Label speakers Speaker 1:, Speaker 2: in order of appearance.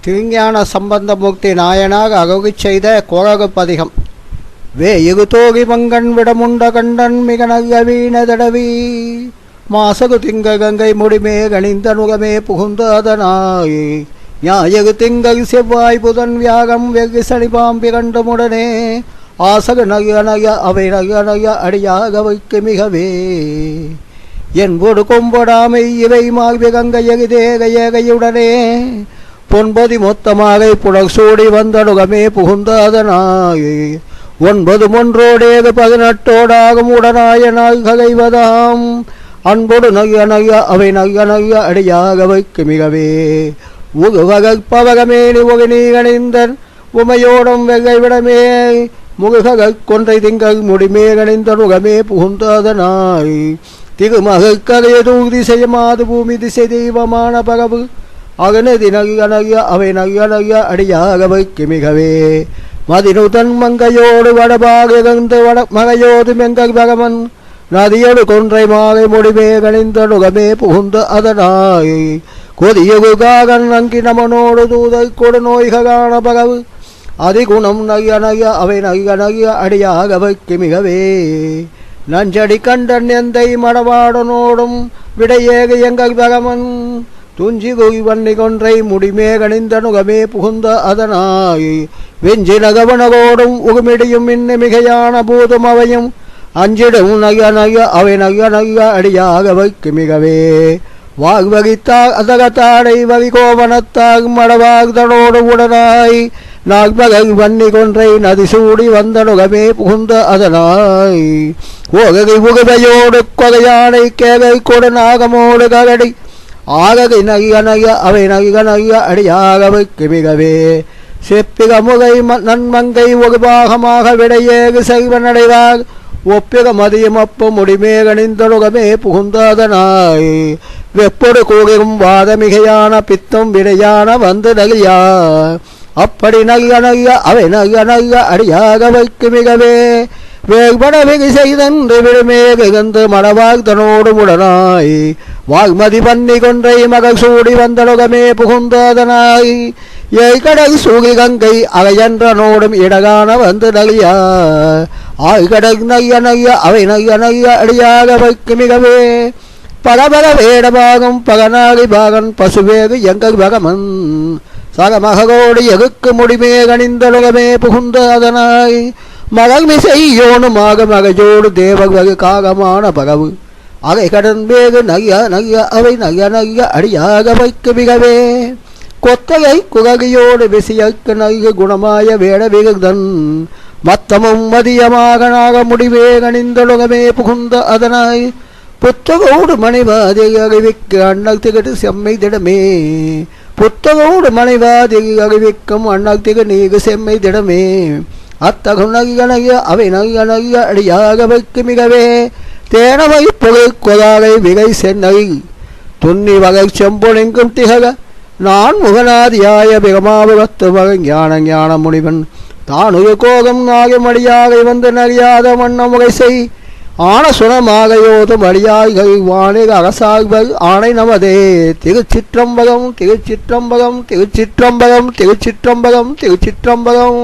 Speaker 1: திருஞான சம்பந்தமூர்த்தி நாயனாக அருளிச் செய்த குறகு பதிகம். வேயுகு தோகி மங்கன் விடமுண்ட கண்டன் மிக நல்ல வீண தடவி மாசகு திங்க கங்கை முடிமே கணிந்த நுகமே புகுந்த அதனாய் ஞாயகு திங்கள் செவ்வாய் புதன் வியாகம் வெகு சனிபாம் பிறண்டமுடனே ஆசகு நக நக அவை நக நக அடியாக வைக்க மிகவே என்பொடு கொம்பொடாமை இவை மார்பி கங்கை எகுதேக ஏகையுடனே பொன்பதி மொத்தமாக புடல் சூடி வந்தடுகமே புகுந்த அதனாய் 9 ஒன்றோடேது 18 உடனாயனாய் ககைவதாம் அன்பொடு நக நக அவை நக நக அடியாக வைக்க மிகவே உகுவகப்பவகமேனி உகனி கணிந்தன் உமையோடும் வெகை விடமே முகுக கொன்றை திங்கள் முடிமே கணிந்தன் உகமே புகுந்த அதனாய் திகுமக கதைய தூதி செய்யமாது பூமி திசை தெய்வமான பகவு அகனதி நக நக அவை நக நக அடியாக வைக்க மிகவே மதினுதன் மங்கையோடு வடபாக வட மகையோடு மெங்கல் பகவன் நதியோடு கொன்றை மாலை முடிமே கணிந்த நுகமே புகுந்த அதனாய் கொதியுகாகன் அங்கி நமனோடு தூதை கொடு நோய்கான பகவு அதிகுணம் நக நக அவை நக நக அடியாக வைக்க மிகவே நஞ்சடி கண்டன் எந்தை மடவாடனோடும் விடையேக எங்கள் பகவன் துஞ்சி குகி வன்னி கொன்றை முடிமே கணிந்த நுகமே புகுந்த அதனாய் வெஞ்சி நகவனகோடும் உகுமிடியும் இன்ன மிகையான பூதம் அவையும் அஞ்சிடும் நக நக அவை நக நக அடியாக வைக்க மிகவே வாக்வகித்தாக அதகத்தாடை வகி கோவனத்தாக மடவாக்தனோடு உடனாய் நாக்மகை வன்னி கொன்றை நதி சூடி வந்த நுகமே புகுந்த அதனாய் ஓகை புகுவையோடு கொகையானை கேகை கொடு நாகமோடு ககடி ஆககை நக நக அவை நக நக அடியாக வைக்க மிகவே செப்பிக முகை நன்மங்கை ஒகுபாகமாக விடையேகு செய்வனடைவாக ஒப்பிக மதியம் அப்ப முடிமே கணிந்தொழுகமே புகுந்ததனாய் வெப்பொடு கூகும் வாத மிகையான பித்தம் விடையான வந்து நகியா அப்படி நக நக அவை நக நக அடியாக வைக்க மிகவே வேgbட வெகு செய்தன்று விடுமே வெகுந்து மடவாக்தனோடு உடனாய் வாக்மதி பன்னி கொன்றை மகள் சூடி வந்தொழுகமே புகுந்ததனாய் ஏய் கடல் சூகி கங்கை அகையன்றனோடும் இடகான வந்து நகியா ஆய்கடல் நைய நைய அவை நைய நைய அடியாக வைக்க மிகவே பகபக வேடபாகம் பகனாகி பாகன் பசுவேகு எங்கள் பகமன் சகமகோடு எகுக்கு முடிமே கணிந்தொழுகமே புகுந்த அதனாய் மகள்மிசையோனுமாக மகஜோடு தேவகு காகமான பகவு அவை கடன் வேகு நைய நைய அவை நைய நைய அடியாக வைக்க மிகவே கொத்தகை குககியோடு விசியக்கு நைய குணமாய வேட விகுதன் மத்தமும் மதியமாக நாக முடிவே கணிந்தொழுகமே புகுந்த அதனாய் புத்தகோடு மனைவாதி அறிவிக்க அண்ணல் திகட்டு செம்மை திடமே புத்தகோடு மனைவாதி அறிவிக்கும் அண்ணல் திக நீகு செம்மை திடமே அத்தகு நக நக அவை நக நக அடியாக வைக்க மிகவே தேனவை புகை கொதாலை விகை சென்னை துண்ணி வகை செம்பொனெங்கும் திகழ நான் முகநாதியாய பிகமாபுகத்து வகை ஞான ஞான முனிவன் தானுய கோகம் நாகமடியாக வந்து நறியாத வண்ண முகை செய் ஆன சுனமாகையோதும் அடியாய்கை வாணிக அரசாய்கள் ஆணை நமதே திருச்சிற்றம்பகம் திருச்சிற்றம்பகம் திருச்சிற்றம்பகம் திருச்சிற்றம்பகம் திருச்சிற்றம்பகம்.